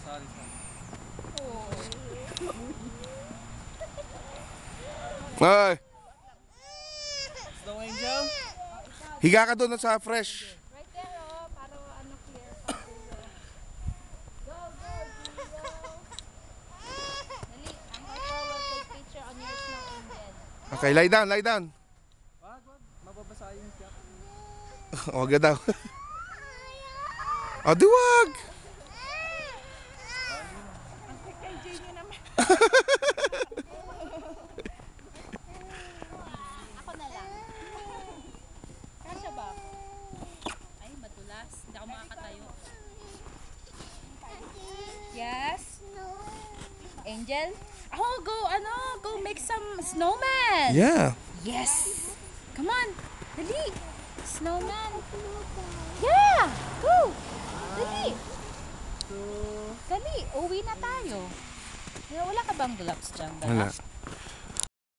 Sorry, sorry. Ay, Snow Angel? higa ka doon sa fresh. Right there, oh, para ano clear pa. Go, go, Gio. Dali, ang Uncle will take picture on your snow angel. Okay, lie down, lie down. Wag, wag. Mababasa yung siya. O, agad daw. O, diwag. Ako na lang. Kasya ba? Ay, matulas. Hindi ako makakatayo. Yes? Angel? Oh, go make some snowman. Yeah. Yes. Come on. Dali. Snowman. Yeah. Go. Dali. Dali. Uwi na tayo. Wala ka bang gloves dyan? Wala.